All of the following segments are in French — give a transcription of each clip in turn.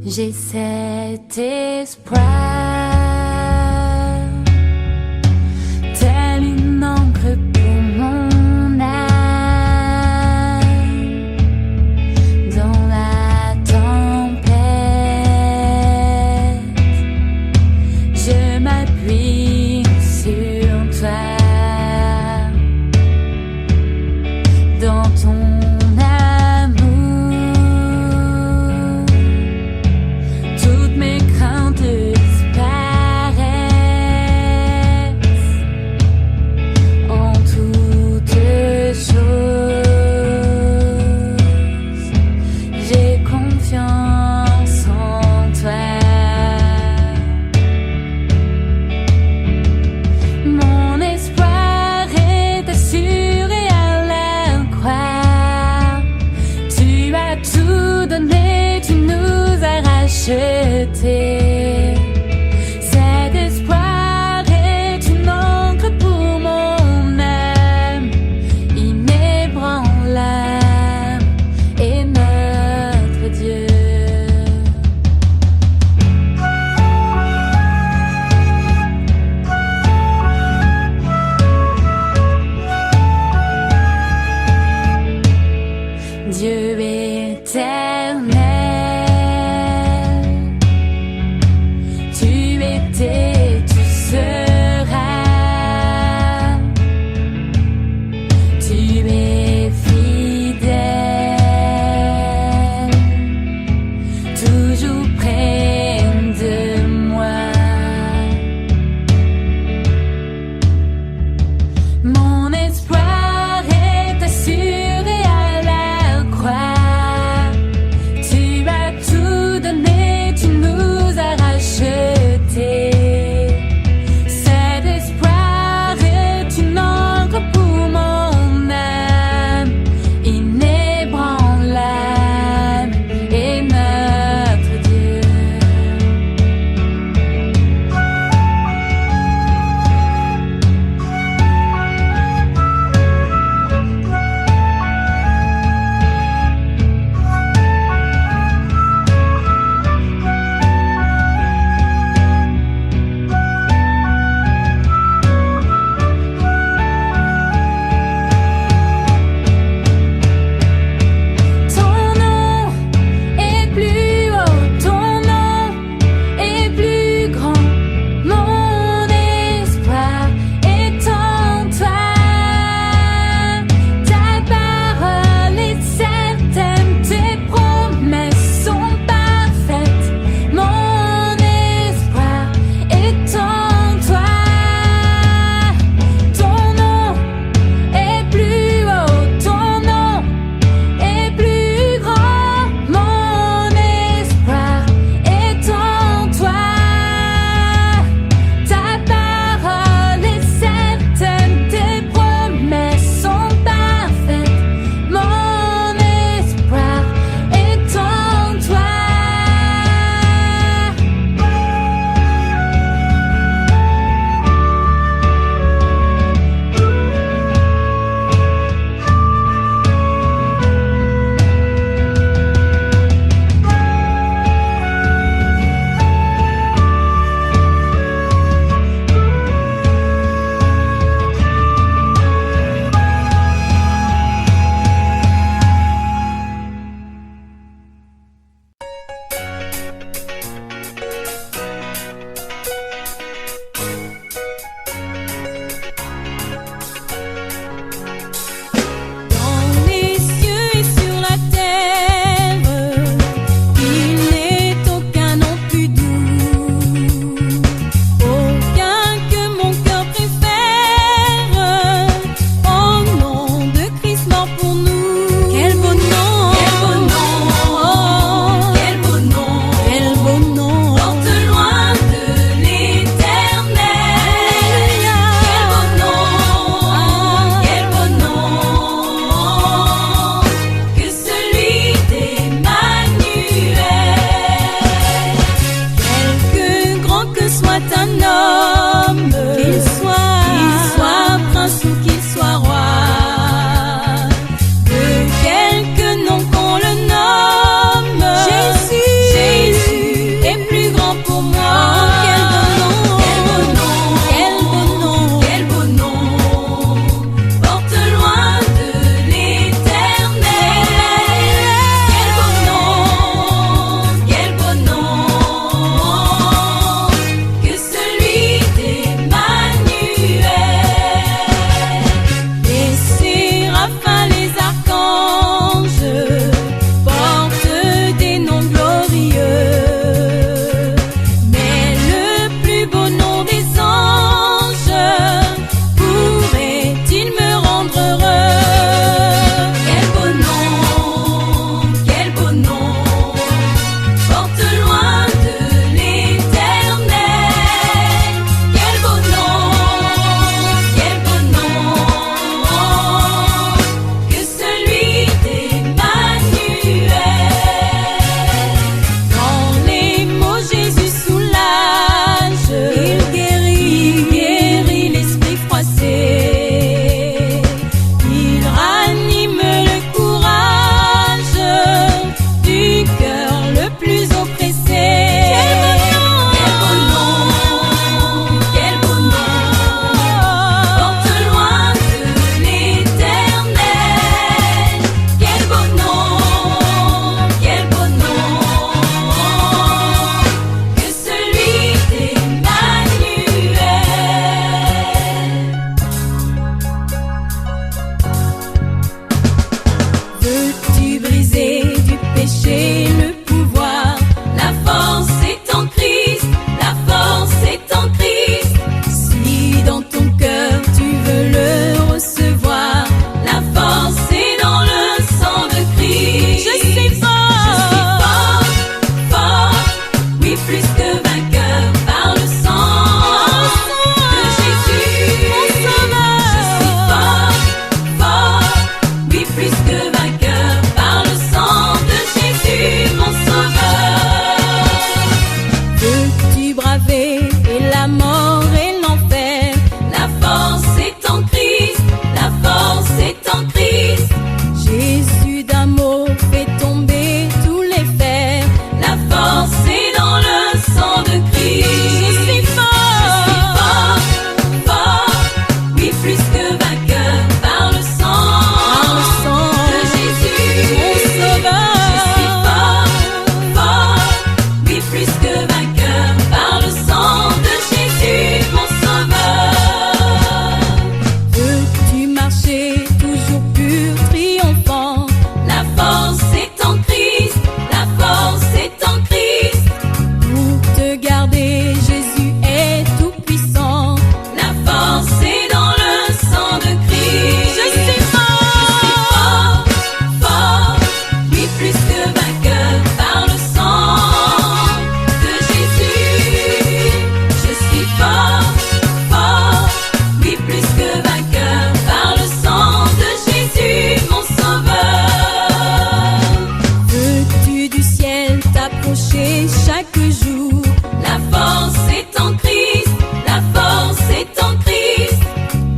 J'ai cet espoir, tel une encre pour mon âme, dans la tempête, je m'appuie sur toi, dans ton jeter. Cet espoir est une encre pour mon âme, inébranlable est notre Dieu. Dieu éternel, tu seras, tu es fidèle, toujours près de moi. Mon espoir est assuré à la croix, tu vainqueur par le sang de Jésus. Je suis fort, fort, oui plus que vainqueur par le sang de Jésus, mon sauveur. Veux-tu du ciel t'approcher chaque jour? La force est en Christ, la force est en Christ.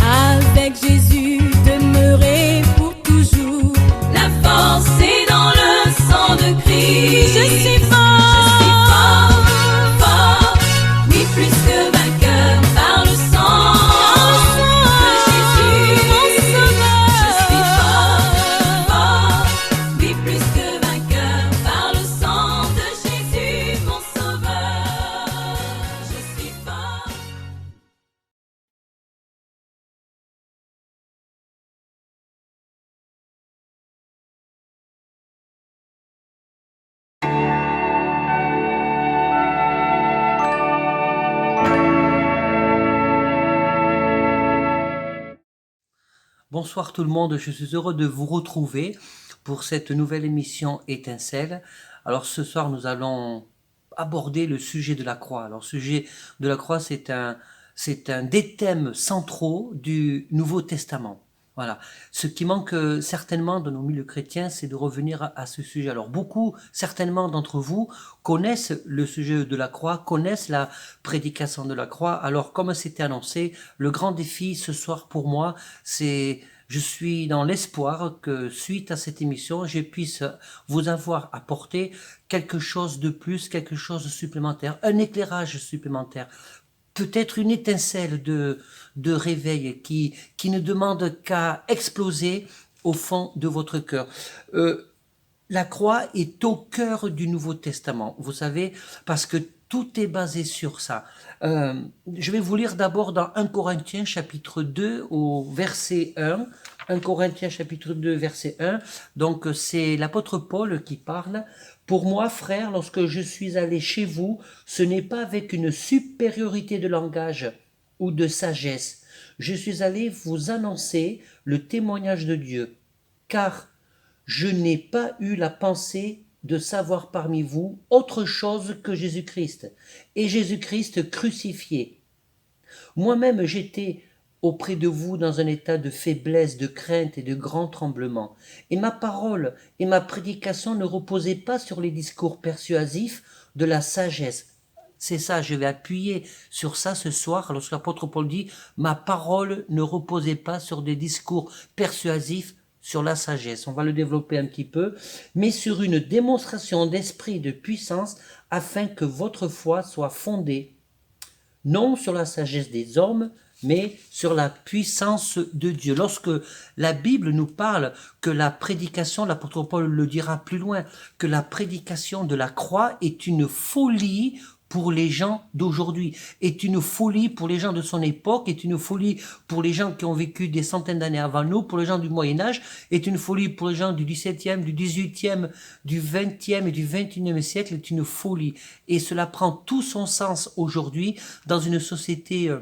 Avec Jésus demeurer pour toujours. La force est dans le sang de Christ. Je suis fort, fort, oui plus que vainqueur par le sang de Jésus, mon sauveur. Je suis fort, oui plus que vainqueur par le sang de Jésus, mon sauveur. Je suis fort. Bonsoir tout le monde, je suis heureux de vous retrouver pour cette nouvelle émission Étincelle. Alors ce soir nous allons aborder le sujet de la croix. Alors le sujet de la croix c'est un des thèmes centraux du Nouveau Testament. Voilà. Ce qui manque certainement dans nos milieux chrétiens, c'est de revenir à ce sujet. Alors beaucoup, certainement d'entre vous, connaissent le sujet de la croix, connaissent la prédication de la croix. Alors comme c'était annoncé, le grand défi ce soir pour moi, je suis dans l'espoir que suite à cette émission, je puisse vous avoir apporté quelque chose de plus, quelque chose de supplémentaire, un éclairage supplémentaire. Peut-être une étincelle de réveil qui ne demande qu'à exploser au fond de votre cœur. La croix est au cœur du Nouveau Testament, vous savez, parce que tout est basé sur ça. Je vais vous lire d'abord dans 1 Corinthiens chapitre 2 au verset 1. 1 Corinthiens chapitre 2 verset 1. Donc c'est l'apôtre Paul qui parle. Pour moi, frères, lorsque je suis allé chez vous, ce n'est pas avec une supériorité de langage ou de sagesse. Je suis allé vous annoncer le témoignage de Dieu, car je n'ai pas eu la pensée de savoir parmi vous autre chose que Jésus-Christ, et Jésus-Christ crucifié. Moi-même, j'étais auprès de vous dans un état de faiblesse, de crainte et de grand tremblement. Et ma parole et ma prédication ne reposaient pas sur les discours persuasifs de la sagesse. C'est ça, je vais appuyer sur ça ce soir, lorsque l'apôtre Paul dit « Ma parole ne reposait pas sur des discours persuasifs sur la sagesse ». On va le développer un petit peu, mais sur une démonstration d'esprit de puissance afin que votre foi soit fondée, non sur la sagesse des hommes, mais sur la puissance de Dieu. Lorsque la Bible nous parle que la prédication, l'apôtre Paul le dira plus loin, que la prédication de la croix est une folie pour les gens d'aujourd'hui, est une folie pour les gens de son époque, est une folie pour les gens qui ont vécu des centaines d'années avant nous, pour les gens du Moyen-Âge, est une folie pour les gens du XVIIe, du XVIIIe, du XXe et du XXIe siècle, est une folie. Et cela prend tout son sens aujourd'hui dans une société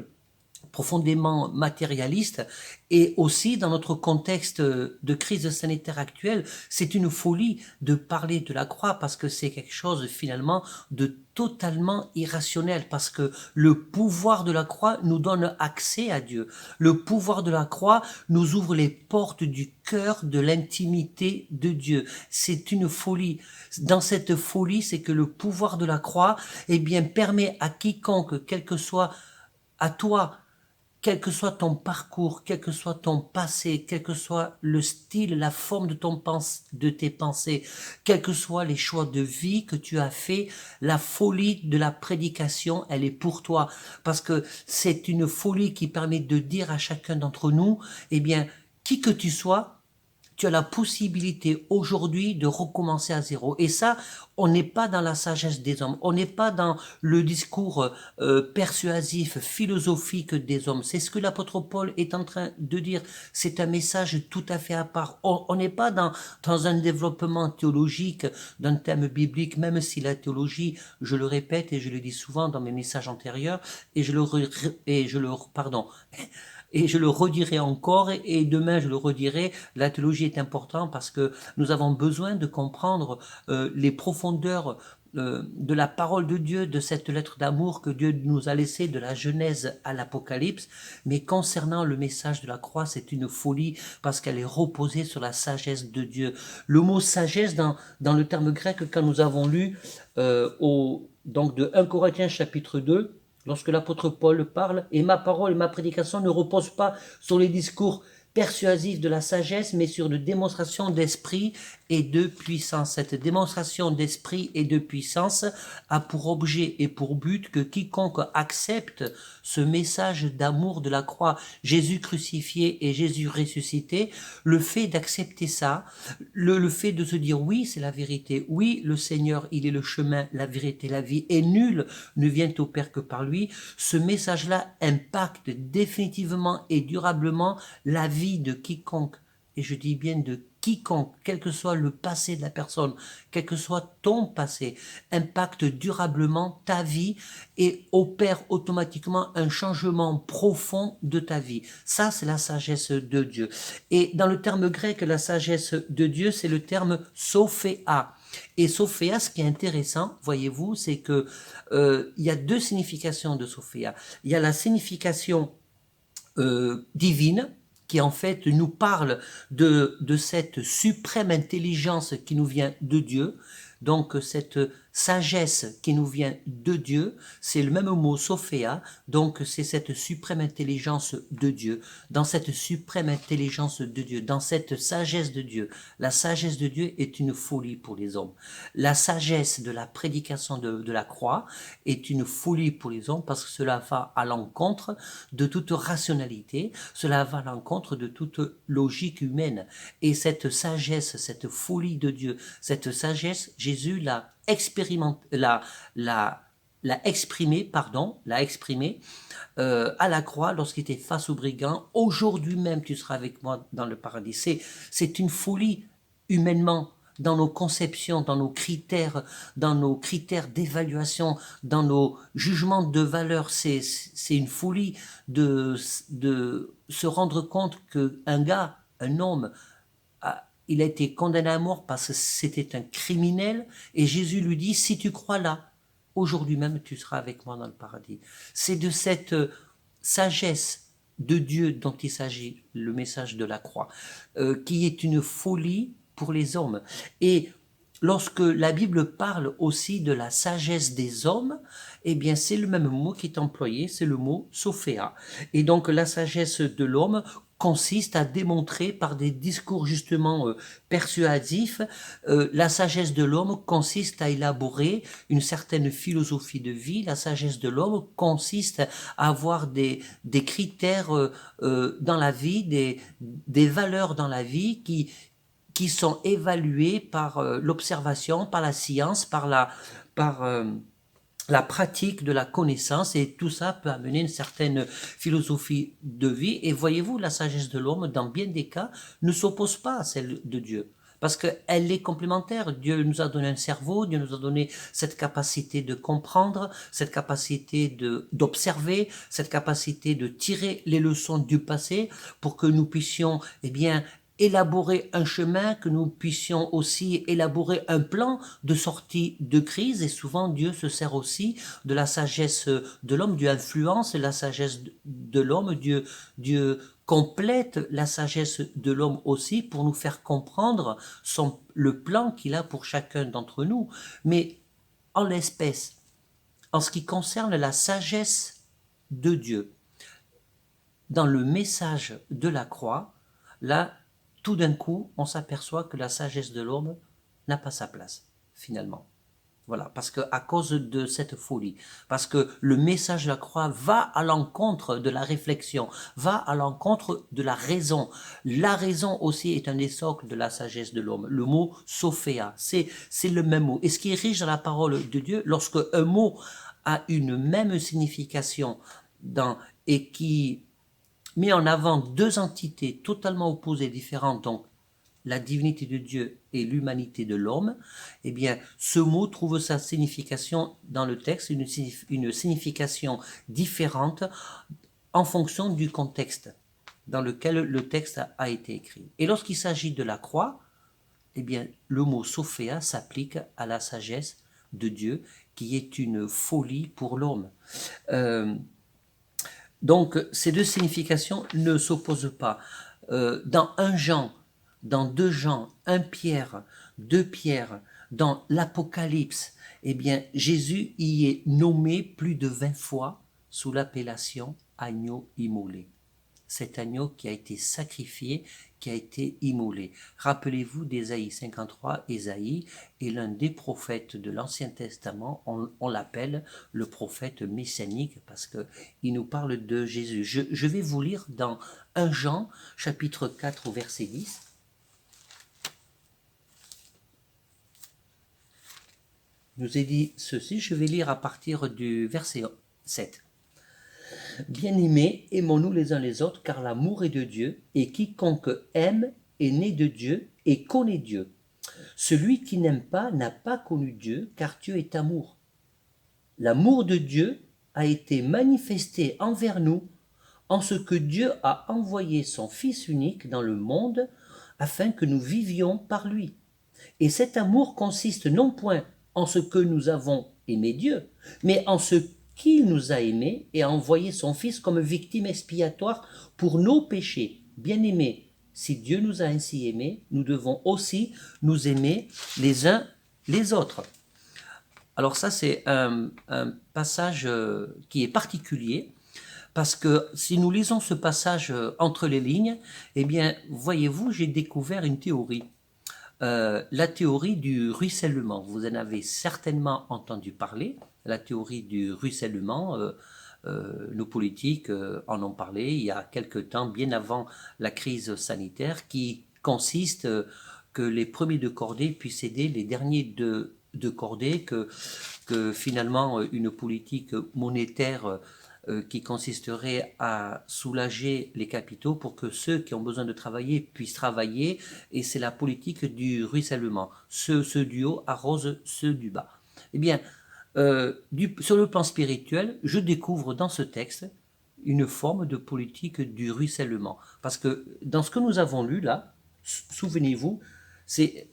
profondément matérialiste, et aussi dans notre contexte de crise sanitaire actuelle, c'est une folie de parler de la croix parce que c'est quelque chose finalement de totalement irrationnel, parce que le pouvoir de la croix nous donne accès à Dieu. Le pouvoir de la croix nous ouvre les portes du cœur, de l'intimité de Dieu. C'est une folie. Dans cette folie, c'est que le pouvoir de la croix, eh bien, permet à quiconque, quel que soit à toi, quel que soit ton parcours, quel que soit ton passé, quel que soit le style, la forme de tes pensées, quels que soient les choix de vie que tu as fait, la folie de la prédication, elle est pour toi. Parce que c'est une folie qui permet de dire à chacun d'entre nous, eh bien, qui que tu sois, tu as la possibilité aujourd'hui de recommencer à zéro. Et ça, on n'est pas dans la sagesse des hommes, on n'est pas dans le discours persuasif, philosophique des hommes. C'est ce que l'apôtre Paul est en train de dire. C'est un message tout à fait à part. On n'est pas dans un développement théologique d'un thème biblique, même si la théologie, je le répète et je le dis souvent dans mes messages antérieurs, Et je le redirai encore, et demain je le redirai. La théologie est importante parce que nous avons besoin de comprendre les profondeurs de la parole de Dieu, de cette lettre d'amour que Dieu nous a laissée de la Genèse à l'Apocalypse. Mais concernant le message de la croix, c'est une folie parce qu'elle est reposée sur la sagesse de Dieu. Le mot sagesse dans le terme grec, quand nous avons lu donc de 1 Corinthiens chapitre 2, lorsque l'apôtre Paul parle, et ma parole et ma prédication ne reposent pas sur les discours persuasifs de la sagesse, mais sur de démonstrations d'esprit et de puissance. Cette démonstration d'esprit et de puissance a pour objet et pour but que quiconque accepte ce message d'amour de la croix, Jésus crucifié et Jésus ressuscité, le fait d'accepter ça, le fait de se dire oui, c'est la vérité, oui, le Seigneur, il est le chemin, la vérité, la vie, et nul ne vient au Père que par lui, ce message-là impacte définitivement et durablement la vie de quiconque, et je dis bien de quiconque, quel que soit le passé de la personne, quel que soit ton passé, impacte durablement ta vie et opère automatiquement un changement profond de ta vie. Ça, c'est la sagesse de Dieu. Et dans le terme grec, la sagesse de Dieu, c'est le terme sophéa. Et sophéa, ce qui est intéressant, voyez-vous, c'est que il y a deux significations de sophéa. Il y a la signification divine, qui en fait nous parle de cette suprême intelligence qui nous vient de Dieu, donc cette sagesse qui nous vient de Dieu, c'est le même mot sophéa, donc c'est cette suprême intelligence de Dieu, dans cette suprême intelligence de Dieu, dans cette sagesse de Dieu. La sagesse de Dieu est une folie pour les hommes. La sagesse de la prédication de la croix est une folie pour les hommes parce que cela va à l'encontre de toute rationalité, cela va à l'encontre de toute logique humaine. Et cette sagesse, cette folie de Dieu, cette sagesse, Jésus l'a exprimé à la croix lorsqu'il était face aux brigands. Aujourd'hui même tu seras avec moi dans le paradis. C'est une folie humainement, dans nos conceptions, dans nos critères d'évaluation, dans nos jugements de valeur. C'est une folie de se rendre compte qu'un gars, un homme, il a été condamné à mort parce que c'était un criminel, et Jésus lui dit, si tu crois là, aujourd'hui même tu seras avec moi dans le paradis. C'est de cette sagesse de Dieu dont il s'agit, le message de la croix, qui est une folie pour les hommes. Et lorsque la Bible parle aussi de la sagesse des hommes, eh bien c'est le même mot qui est employé, c'est le mot sophéa. Et donc la sagesse de l'homme consiste à démontrer par des discours justement persuasifs. La sagesse de l'homme consiste à élaborer une certaine philosophie de vie. La sagesse de l'homme consiste à avoir des critères dans la vie, des valeurs dans la vie qui sont évaluées par l'observation, par la science, par la pratique de la connaissance, et tout ça peut amener une certaine philosophie de vie. Et voyez-vous, la sagesse de l'homme, dans bien des cas, ne s'oppose pas à celle de Dieu, parce qu'elle est complémentaire. Dieu nous a donné un cerveau, Dieu nous a donné cette capacité de comprendre, cette capacité d'observer, cette capacité de tirer les leçons du passé pour que nous puissions, eh bien, élaborer un chemin, que nous puissions aussi élaborer un plan de sortie de crise. Et souvent Dieu se sert aussi de la sagesse de l'homme, Dieu influence la sagesse de l'homme, Dieu complète la sagesse de l'homme aussi pour nous faire comprendre le plan qu'il a pour chacun d'entre nous. Mais en l'espèce, en ce qui concerne la sagesse de Dieu, dans le message de la croix, là, tout d'un coup, on s'aperçoit que la sagesse de l'homme n'a pas sa place, finalement. Voilà, parce que à cause de cette folie, parce que le message de la croix va à l'encontre de la réflexion, va à l'encontre de la raison. La raison aussi est un des socles de la sagesse de l'homme. Le mot sophéa, c'est le même mot. Et ce qui est riche dans la parole de Dieu, lorsque un mot a une même signification et qui met en avant deux entités totalement opposées, différentes, donc la divinité de Dieu et l'humanité de l'homme, eh bien, ce mot trouve sa signification dans le texte, une signification différente en fonction du contexte. dans lequel le texte a été écrit. Et lorsqu'il s'agit de la croix, eh bien, le mot Sophia s'applique à la sagesse de Dieu, qui est une folie pour l'homme. Donc, ces deux significations ne s'opposent pas. Dans 1 Jean, dans 2 Jean, 1 Pierre, 2 Pierre, dans l'Apocalypse, eh bien, Jésus y est nommé plus de 20 fois sous l'appellation agneau immolé. Cet agneau qui a été sacrifié, qui a été immolé. Rappelez-vous d'Ésaïe 53, Ésaïe est l'un des prophètes de l'Ancien Testament, on l'appelle le prophète messianique parce qu'il nous parle de Jésus. Je vais vous lire dans 1 Jean, chapitre 4 au verset 10. Il nous est dit ceci, je vais lire à partir du verset 7. Bien-aimés, aimons-nous les uns les autres, car l'amour est de Dieu, et quiconque aime est né de Dieu et connaît Dieu. Celui qui n'aime pas n'a pas connu Dieu, car Dieu est amour. L'amour de Dieu a été manifesté envers nous, en ce que Dieu a envoyé son Fils unique dans le monde, afin que nous vivions par lui. Et cet amour consiste non point en ce que nous avons aimé Dieu, mais en ce qu'il nous a aimés et a envoyé son Fils comme victime expiatoire pour nos péchés. Bien-aimés, si Dieu nous a ainsi aimés, nous devons aussi nous aimer les uns les autres. Alors ça, c'est un passage qui est particulier, parce que si nous lisons ce passage entre les lignes, eh bien, voyez-vous, j'ai découvert une théorie. La théorie du ruissellement. Vous en avez certainement entendu parler. La théorie du ruissellement, nos politiques en ont parlé il y a quelque temps, bien avant la crise sanitaire, qui consiste que les premiers de cordée puissent aider les derniers de cordée, que finalement une politique monétaire qui consisterait à soulager les capitaux pour que ceux qui ont besoin de travailler puissent travailler, et c'est la politique du ruissellement. Ceux du haut arrosent ceux du bas. Eh bien, sur le plan spirituel, je découvre dans ce texte une forme de politique du ruissellement. Parce que dans ce que nous avons lu là, souvenez-vous, c'est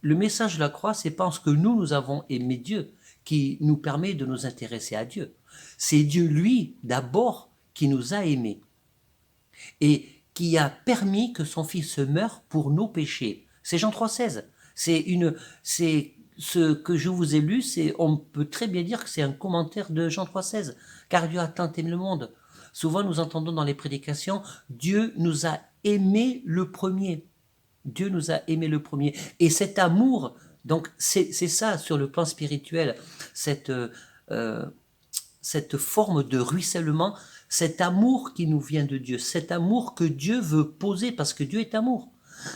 le message de la croix, c'est pas parce que nous avons aimé Dieu qui nous permet de nous intéresser à Dieu. C'est Dieu, lui, d'abord, qui nous a aimés et qui a permis que son Fils meure pour nos péchés. C'est Jean 3,16. C'est ce que je vous ai lu, on peut très bien dire que c'est un commentaire de Jean 3,16. Car Dieu a tant aimé le monde. Souvent, nous entendons dans les prédications, Dieu nous a aimés le premier. Dieu nous a aimés le premier. Et cet amour, donc c'est ça sur le plan spirituel, cette forme de ruissellement, cet amour qui nous vient de Dieu, cet amour que Dieu veut poser, parce que Dieu est amour,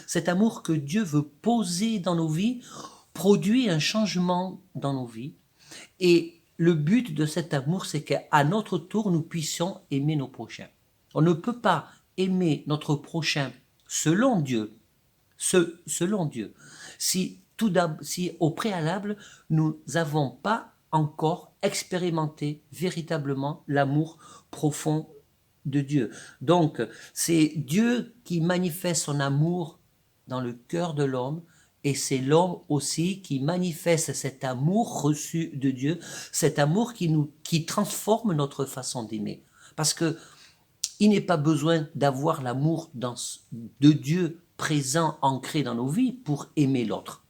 cet amour que Dieu veut poser dans nos vies, produit un changement dans nos vies. Et le but de cet amour, c'est qu'à notre tour, nous puissions aimer nos prochains. On ne peut pas aimer notre prochain selon Dieu, si au préalable, nous n'avons pas encore expérimenter véritablement l'amour profond de Dieu. Donc, c'est Dieu qui manifeste son amour dans le cœur de l'homme, et c'est l'homme aussi qui manifeste cet amour reçu de Dieu, cet amour qui transforme notre façon d'aimer. Parce que il n'est pas besoin d'avoir l'amour de Dieu présent, ancré dans nos vies pour aimer l'autre.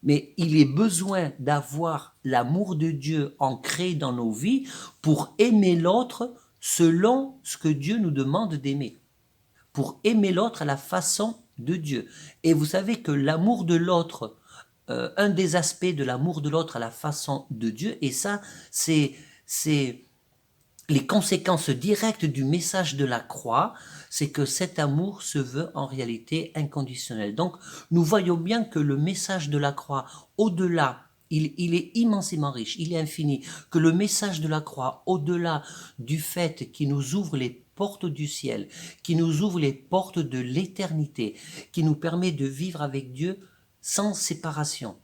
Mais il est besoin d'avoir l'amour de Dieu ancré dans nos vies pour aimer l'autre selon ce que Dieu nous demande d'aimer. Pour aimer l'autre à la façon de Dieu. Et vous savez que l'amour de l'autre, un des aspects de l'amour de l'autre à la façon de Dieu, et ça, c'est les conséquences directes du message de la croix, c'est que cet amour se veut en réalité inconditionnel. Donc, nous voyons bien que le message de la croix, au-delà, il est immensément riche, il est infini, que le message de la croix, au-delà du fait qu'il nous ouvre les portes du ciel, qui nous ouvre les portes de l'éternité, qui nous permet de vivre avec Dieu sans séparation,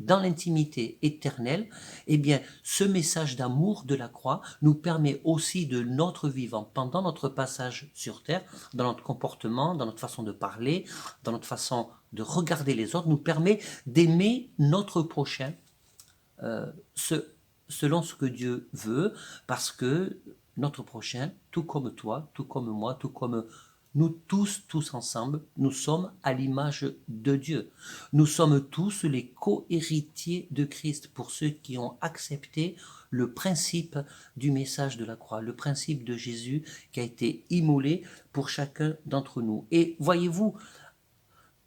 dans l'intimité éternelle, eh bien, ce message d'amour de la croix nous permet aussi de notre vivant, pendant notre passage sur terre, dans notre comportement, dans notre façon de parler, dans notre façon de regarder les autres, nous permet d'aimer notre prochain selon ce que Dieu veut, parce que notre prochain, tout comme toi, tout comme moi, tout comme nous tous ensemble, nous sommes à l'image de Dieu. Nous sommes tous les co-héritiers de Christ pour ceux qui ont accepté le principe du message de la croix, le principe de Jésus qui a été immolé pour chacun d'entre nous. Et voyez-vous,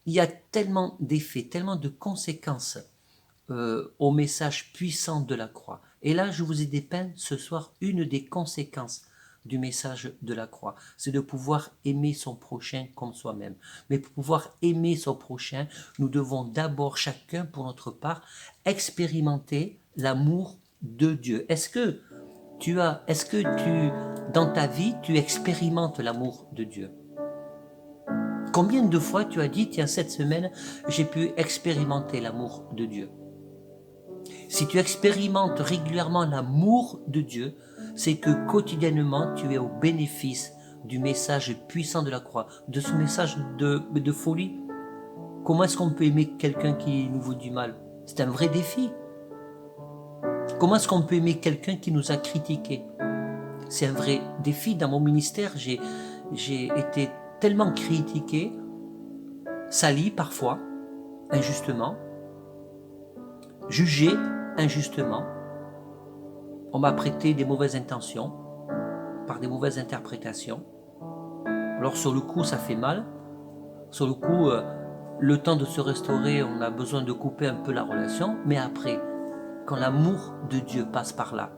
il y a tellement d'effets, tellement de conséquences au message puissant de la croix. Et là, je vous ai dépeint ce soir une des conséquences du message de la croix. C'est de pouvoir aimer son prochain comme soi-même. Mais pour pouvoir aimer son prochain, nous devons d'abord chacun, pour notre part, expérimenter l'amour de Dieu. Est-ce que dans ta vie, tu expérimentes l'amour de Dieu? Combien de fois tu as dit, tiens, cette semaine, j'ai pu expérimenter l'amour de Dieu? Si tu expérimentes régulièrement l'amour de Dieu, c'est que quotidiennement tu es au bénéfice du message puissant de la croix, de ce message de folie. Comment est-ce qu'on peut aimer quelqu'un qui nous veut du mal? C'est un vrai défi. Comment est-ce qu'on peut aimer quelqu'un qui nous a critiqués? C'est un vrai défi. Dans mon ministère, j'ai été tellement critiqué, sali parfois, injustement, jugé injustement. On m'a prêté des mauvaises intentions, par des mauvaises interprétations. Alors sur le coup, ça fait mal. Sur le coup, le temps de se restaurer, on a besoin de couper un peu la relation. Mais après, quand l'amour de Dieu passe par là,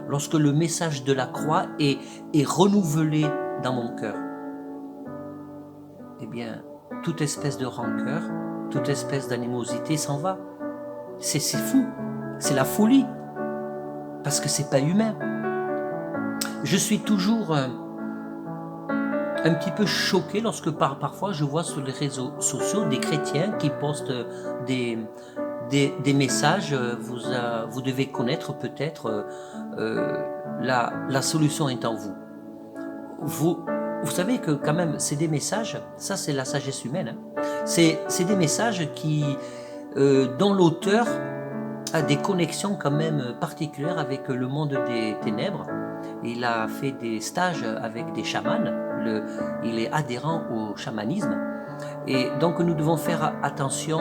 lorsque le message de la croix est renouvelé dans mon cœur, eh bien, toute espèce de rancœur, toute espèce d'animosité s'en va. C'est fou, c'est la folie, parce que c'est pas humain. Je suis toujours un petit peu choqué lorsque parfois je vois sur les réseaux sociaux des chrétiens qui postent des messages. Vous devez connaître peut-être la solution est en vous. Vous savez que quand même c'est des messages, ça c'est la sagesse humaine, hein. C'est des messages dont l'auteur a des connexions quand même particulières avec le monde des ténèbres. Il a fait des stages avec des chamans, il est adhérent au chamanisme. Et donc nous devons faire attention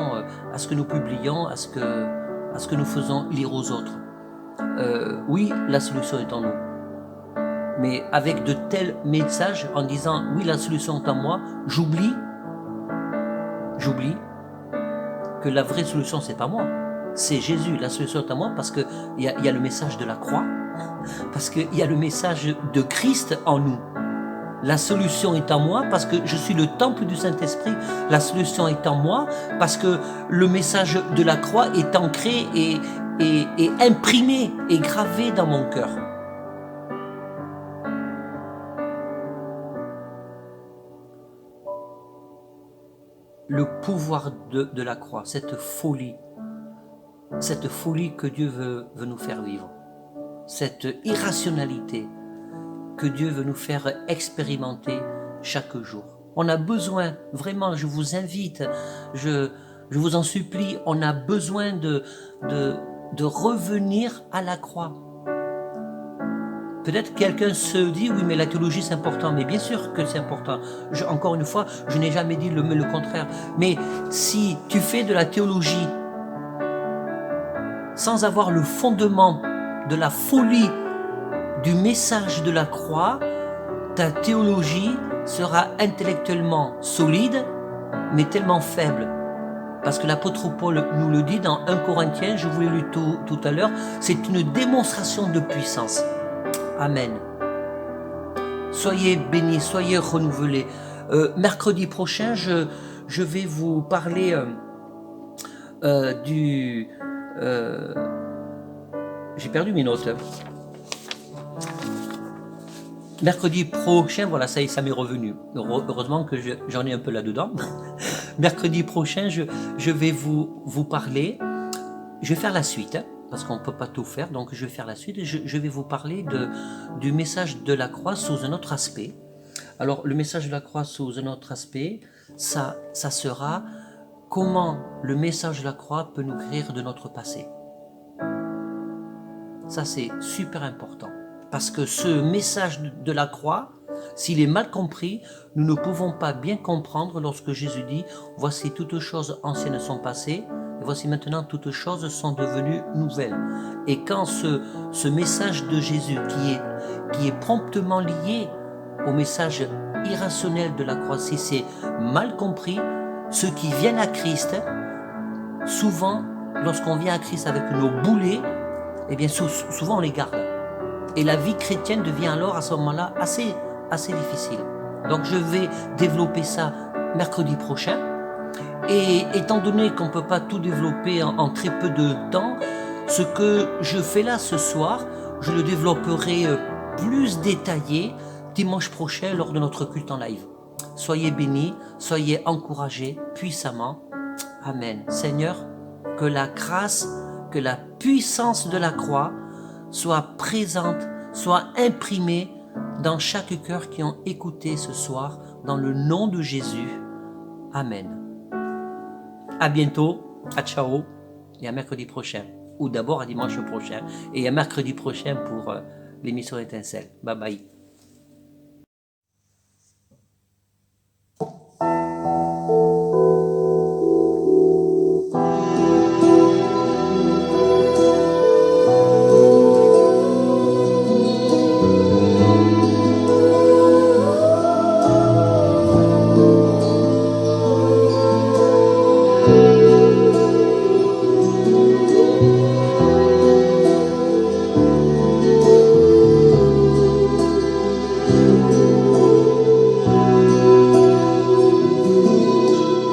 à ce que nous publions, à ce que nous faisons lire aux autres. Oui, la solution est en nous. Mais avec de tels messages en disant oui, la solution est en moi, j'oublie que la vraie solution c'est pas moi, c'est Jésus. La solution est à moi parce qu'il y a le message de la croix, parce qu'il y a le message de Christ en nous. La solution est en moi parce que je suis le temple du Saint-Esprit. La solution est en moi parce que le message de la croix est ancré et imprimé et gravé dans mon cœur. Le pouvoir de la croix, cette folie que Dieu veut nous faire vivre, cette irrationalité que Dieu veut nous faire expérimenter chaque jour. On a besoin, vraiment, je vous invite, je vous en supplie, on a besoin de revenir à la croix. Peut-être quelqu'un se dit, oui, mais la théologie c'est important. Mais bien sûr que c'est important. Encore une fois, je n'ai jamais dit le contraire. Mais si tu fais de la théologie sans avoir le fondement de la folie du message de la croix, ta théologie sera intellectuellement solide, mais tellement faible. Parce que l'apôtre Paul nous le dit dans 1 Corinthiens, je vous l'ai lu tout à l'heure, c'est une démonstration de puissance. Amen. Soyez bénis, soyez renouvelés. Mercredi prochain, je vais vous parler j'ai perdu mes notes. Mercredi prochain, voilà, ça y est, ça m'est revenu. Heureusement que j'en ai un peu là-dedans. Mercredi prochain, je vais vous parler. je vais faire la suite, hein, parce qu'on ne peut pas tout faire, donc je vais faire la suite. Je vais vous parler du message de la croix sous un autre aspect. Alors, le message de la croix sous un autre aspect, ça sera comment le message de la croix peut nous guérir de notre passé. Ça, c'est super important. Parce que ce message de la croix, s'il est mal compris, nous ne pouvons pas bien comprendre lorsque Jésus dit « Voici toutes choses anciennes sont passées, et voici maintenant toutes choses sont devenues nouvelles. » Et quand ce message de Jésus qui est promptement lié au message irrationnel de la croix, si c'est mal compris, ceux qui viennent à Christ, souvent, lorsqu'on vient à Christ avec nos boulets, eh bien souvent on les garde. Et la vie chrétienne devient alors à ce moment-là assez difficile. Donc je vais développer ça mercredi prochain. Et étant donné qu'on ne peut pas tout développer en très peu de temps, ce que je fais là ce soir, je le développerai plus détaillé dimanche prochain lors de notre culte en live. Soyez bénis, soyez encouragés puissamment. Amen. Seigneur, que la grâce, que la puissance de la croix soit présente, soit imprimée dans chaque cœur qui ont écouté ce soir, dans le nom de Jésus. Amen. À bientôt, à ciao, et à mercredi prochain. Ou d'abord à dimanche prochain, et à mercredi prochain pour l'émission Étincelle. Bye bye.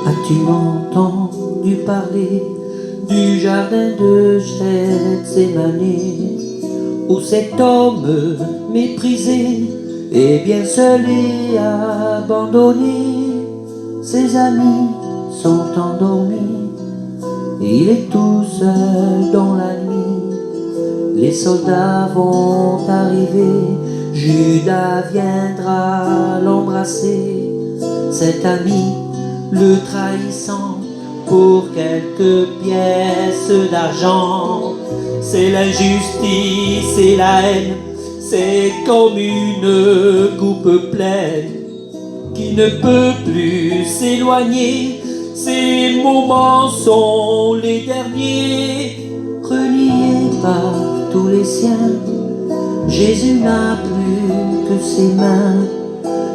As-tu entendu parler du jardin de Gethsémane, où cet homme méprisé et bien seul et abandonné, ses amis sont endormis, il est tout seul dans la nuit, les soldats vont arriver, Judas viendra l'embrasser, cet ami le trahissant pour quelques pièces d'argent. C'est l'injustice et la haine, c'est comme une coupe pleine qui ne peut plus s'éloigner. Ces moments sont les derniers, reliés par tous les siens. Jésus n'a plus que ses mains,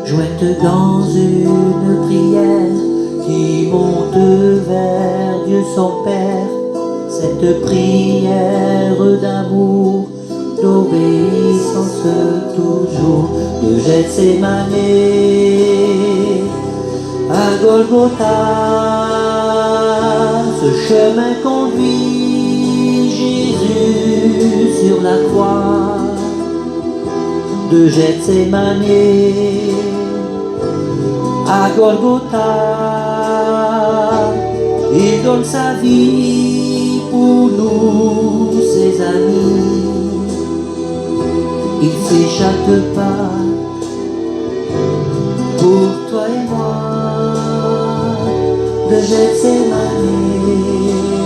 jointes dans une prière qui monte vers Dieu son Père, cette prière d'amour, d'obéissance toujours, de Gethsémane à Golgotha. Ce chemin conduit Jésus sur la croix de Gethsémane à Golgotha. Il donne sa vie pour nous, ses amis. Il s'échappe pas pour toi et moi. De Gethsémane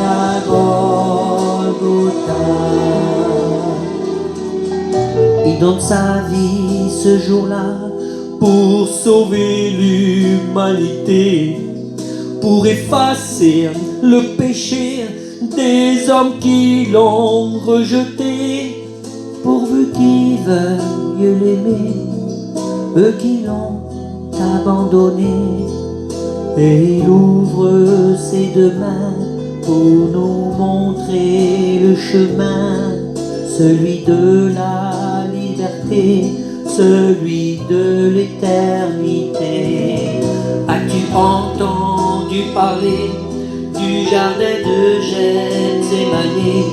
à Golgotha. Il donne sa vie ce jour-là pour sauver l'humanité, pour effacer le péché des hommes qui l'ont rejeté, pourvu qu'ils veuillent l'aimer, eux qui l'ont abandonné. Et il ouvre ses deux mains pour nous montrer le chemin, celui de la liberté, celui de l'éternité. As-tu entendu parler du jardin de Gethsémane,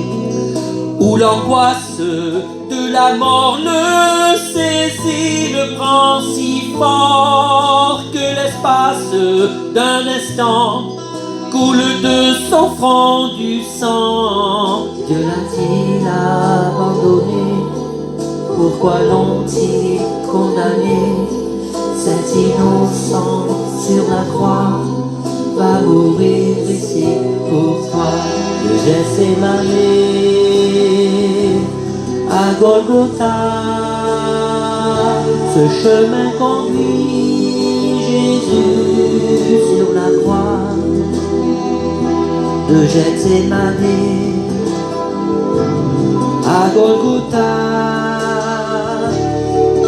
où l'angoisse de la mort le saisit, le prend si fort que l'espace d'un instant coule de son front du sang. pourquoi l'ont-ils condamné? Cet innocent sur la croix va mourir ici pour toi. De Gethsémane à Golgotha, ce chemin conduit Jésus sur la croix. De Gethsémane à Golgotha,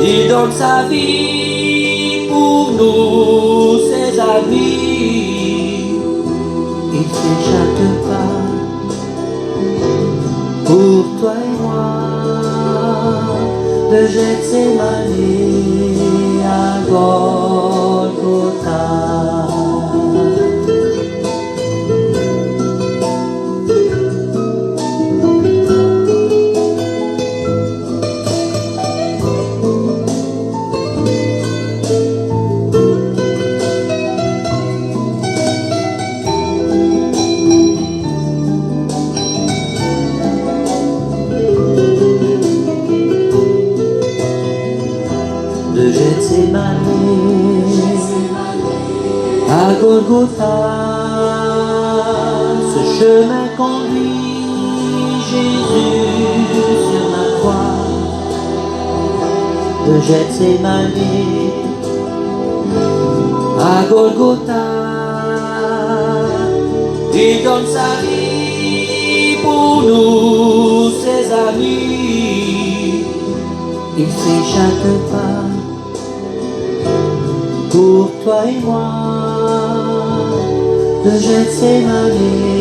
il donne sa vie pour nous, ses amis. Il fait chaque pas pour toi et moi. De Gethsémane à Golgotha. De Gethsémane à Golgotha, ce chemin conduit Jésus sur la croix. De Gethsémane à Golgotha, il donne sa vie pour nous, ses amis. Il fait chaque pas pour toi et moi. De Gethsémane